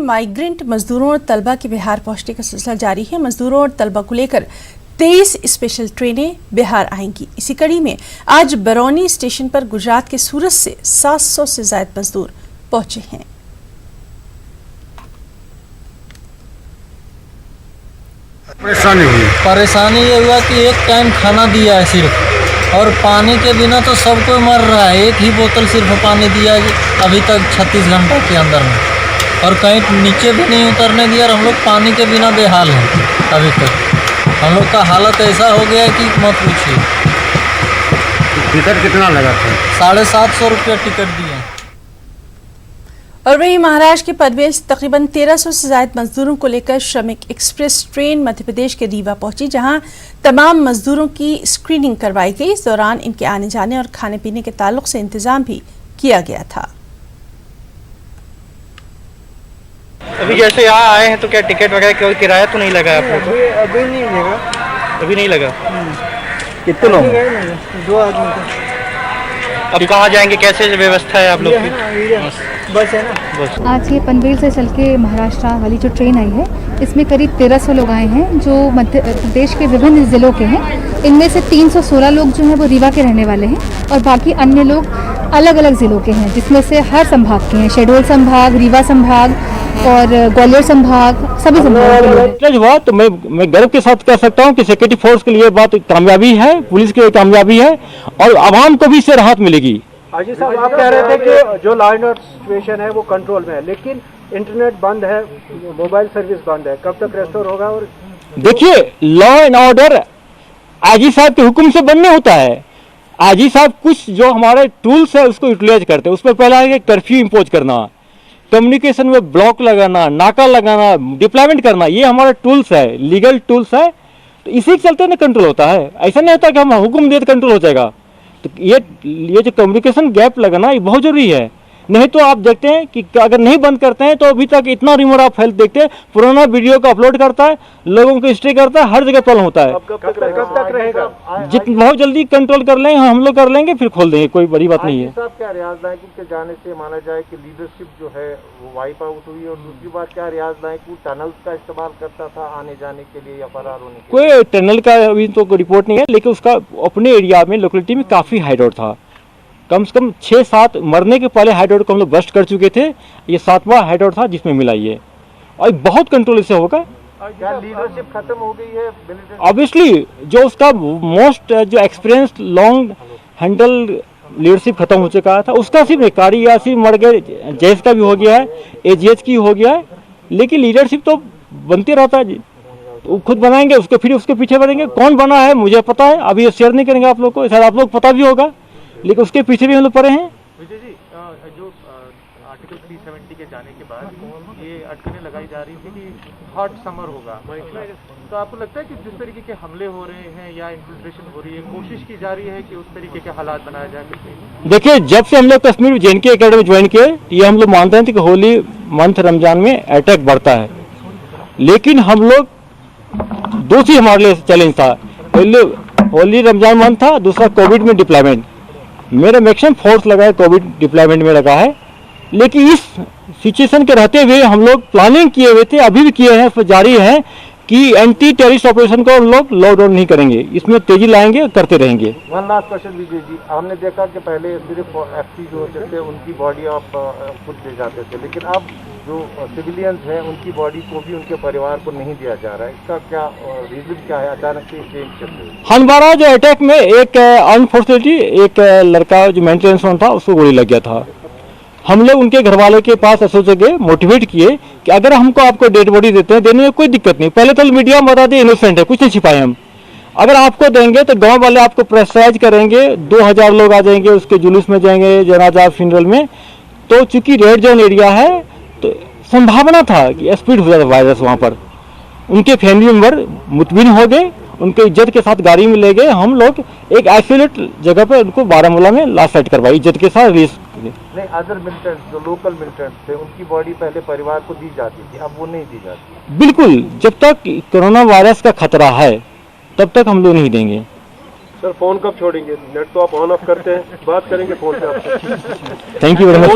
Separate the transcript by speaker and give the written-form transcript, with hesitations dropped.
Speaker 1: Migrant मजदूरों और तलबा के बिहार पहुंचने का सिलसिला जारी है। मजदूरों और तलबा को लेकर 23 स्पेशल ट्रेनें बिहार आएंगी। इसी कड़ी में आज बरौनी स्टेशन पर गुजरात के सूरत से 700 से ज्यादा मजदूर पहुंचे हैं।
Speaker 2: परेशानी ये हुआ कि एक टाइम खाना दिया है सिर्फ, और पानी के बिना तो सब कोई मर रहा है। एक ही बोतल सिर्फ पानी दिया है अभी तक 36 घंटा के अंदर में, और कहीं नीचे भी नहीं उतरने दिया। और हम लोग पानी के बिना बेहाल हैं। अभी तक हम लोग का हालत ऐसा हो गया है कि मत पूछिए।
Speaker 3: टिकट कितना लगा था?
Speaker 2: 750 रुपया टिकट दिए।
Speaker 1: और वहीं महाराष्ट्र के पनवेल से तकरीबन 1300 से ज्यादा मजदूरों को लेकर श्रमिक एक्सप्रेस ट्रेन मध्य प्रदेश के रीवा पहुंची, जहां तमाम मजदूरों की स्क्रीनिंग करवाई गई। इस दौरान इनके आने जाने और खाने पीने के ताल्लुक से इंतजाम भी किया गया था।
Speaker 4: अभी जैसे यहाँ आए हैं तो क्या टिकट वगैरह कोई किराया तो नहीं लगा है आप लोग को?
Speaker 5: अभी नहीं लगा।
Speaker 4: अभी नहीं लगा।
Speaker 5: कितने लोग? 2 आदमी।
Speaker 4: अब कहाँ जाएंगे, कैसे व्यवस्था है आप लोग की?
Speaker 5: बस है ना।
Speaker 4: बस।
Speaker 6: आज ये पनवेल से चल के महाराष्ट्र वाली जो ट्रेन आई है, इसमें करीब 1300 लोग आए हैं जो मध्य प्रदेश के विभिन्न ज़िलों के हैं। इनमें से 316 लोग जो हैं वो रीवा के रहने वाले हैं, और बाकी अन्य लोग अलग अलग ज़िलों के हैं, जिसमें से हर संभाग के हैं। शहडोल संभाग, रीवा संभाग और ग्वालियर संभाग, सभी संभाग के
Speaker 3: हुआ। तो मैं गर्व के साथ कह सकता हूँ कि सिक्योरिटी फोर्स के लिए बात कामयाबी है, पुलिस के लिए कामयाबी है, और आवाम को भी इससे राहत मिलेगी।
Speaker 5: हाजी साहब, आप कह रहे थे कि जो लॉ एंड ऑर्डर सिचुएशन है वो कंट्रोल में है, लेकिन इंटरनेट बंद है, मोबाइल सर्विस बंद है, कब तक रेस्टोर होगा? और
Speaker 3: देखिए, लॉ एंड ऑर्डर आईजी साहब के हुक्म से बनने होता है। आईजी साहब कुछ जो हमारे टूल्स है उसको यूटिलाइज करते हैं। उसमें पहला है कर्फ्यू इम्पोज करना, कम्युनिकेशन में ब्लॉक लगाना, नाका लगाना, डिप्लॉयमेंट करना, ये हमारे टूल्स है, लीगल टूल्स है। तो इसी के चलते ना कंट्रोल होता है। ऐसा नहीं होता कि हम हुक्म दे तो कंट्रोल हो जाएगा। तो ये जो कम्युनिकेशन गैप लगाना ये बहुत जरूरी है। नहीं तो आप देखते हैं कि अगर नहीं बंद करते हैं तो अभी तक इतना रिमोट ऑफ हेल्थ देखते हैं, पुराना वीडियो को अपलोड करता है, लोगों को हिस्ट्री करता है, हर जगह प्रॉब्लम होता है।
Speaker 5: कब तक रहेगा?
Speaker 3: बहुत जल्दी कंट्रोल कर लेंगे, हम लोग कर लेंगे, फिर खोल देंगे, कोई बड़ी बात नहीं है।
Speaker 5: साहब, क्या रियाज नायकू के जाने से माना जाए कि लीडरशिप जो है वो वाइप आउट हुई? और दूसरी बात, क्या रियाज नायकू टनल्स का इस्तेमाल करता था आने जाने के लिए या फरार होने के लिए?
Speaker 3: कोई टनल का अभी तो कोई रिपोर्ट नहीं है, लेकिन उसका अपने एरिया में, लोकेलिटी में काफी हाइडआउट था। कम से कम 6-7 मरने के पहले हाइडआउट को हम लोग बस्ट कर चुके थे। ये 7वां हाइडआउट था जिसमें मिला ये, और बहुत कंट्रोल इससे होगा।
Speaker 5: क्या लीडरशिप खत्म हो गई है?
Speaker 3: ऑब्वियसली जो उसका मोस्ट जो एक्सपीरियंस लॉन्ग हैंडल लीडरशिप खत्म हो चुका था। उसका सिर्फ कारी यासी मर गए, जैस का भी हो गया है, एजीएच की हो गया है, लेकिन लीडरशिप तो बनते रहता है। वो खुद बनाएंगे उसको, फिर उसके पीछे बढ़ेंगे। कौन बना है मुझे पता है, अभी ये शेयर नहीं करेंगे आप लोग को, शायद आप लोग पता भी होगा, लेकिन उसके पीछे भी हम लोग पड़े हैं।
Speaker 7: विजय जी, जो आर्टिकल 370 के जाने के बाद ये अटकलें लगाई जा रही थी कि हॉट समर होगा, तो आपको लगता है कि जिस तरीके के हमले हो रहे हैं या इन्फिल्ट्रेशन हो रही है, कोशिश की जा रही है कि उस तरीके के हालात बनाए जाए?
Speaker 3: देखिए, जब से हम लोग कश्मीर JNK एकेडमी ज्वाइन किए, ये हम लोग मानते हैं कि होली मंथ रमजान में अटैक बढ़ता है, लेकिन हम लोग दूसरी हमारे लिए चैलेंज था। पहले होली रमजान मंथ था, दूसरा कोविड में डिप्लॉयमेंट। मेरा मैक्सिमम फोर्स लगा है कोविड डिप्लॉयमेंट में लगा है, लेकिन इस सिचुएशन के रहते हुए हम लोग प्लानिंग किए हुए थे, अभी भी किए हैं, उस पर जारी है कि एंटी टेररिस्ट ऑपरेशन को हम लोग लॉकडाउन नहीं करेंगे, इसमें तेजी लाएंगे, करते रहेंगे।
Speaker 5: One last question Vijay ji, हमने देखा कि पहले सिर्फ एफसी जो होते थे उनकी बॉडी आप खुद दे जाते थे, लेकिन अब जो सिविलियंस हैं उनकी बॉडी को भी उनके परिवार को नहीं दिया जा रहा है। इसका क्या रीजन क्या है? अचानक से चेंज चल रही है।
Speaker 3: हंदवाड़ा जो अटैक में एक अनफॉर्चुनेटली एक लड़का जो मेंटेनेंस था उसको गोली लग गया था। हम लोग उनके घर वाले के पास एसोच गए, मोटिवेट किए कि अगर हमको आपको डेड बॉडी देते हैं, देने में कोई दिक्कत नहीं। पहले तो मीडिया में बता दिए इनोसेंट है, कुछ नहीं छिपाए हम। अगर आपको देंगे तो गांव वाले आपको प्रेशराइज करेंगे, 2000 लोग आ जाएंगे, उसके जुलूस में जाएंगे, जनाजा फ्यूनरल में। तो चूंकि रेड जोन एरिया है तो संभावना था कि स्प्रेड हो जाता वायरस वहाँ पर। उनके फैमिली मेंबर मुतमिन हो गए, उनके इज्जत के साथ गाड़ी में ले गए। हम लोग एक आइसोलेट जगह पर उनको बारामूला में लास्ट साइड करवाई, इज्जत के साथ रिलीज।
Speaker 5: नहीं, अदर मिलिटेंट्स जो लोकल मिलिटेंट्स थे उनकी बॉडी पहले परिवार को दी जाती थी, अब वो नहीं दी जाती।
Speaker 3: बिल्कुल, जब तक कोरोना वायरस का खतरा है तब तक हम लोग नहीं देंगे।
Speaker 5: सर, फोन कब छोड़ेंगे? नेट तो आप ऑन ऑफ करते हैं, बात करेंगे फोन पे आपसे।
Speaker 3: Thank you very much.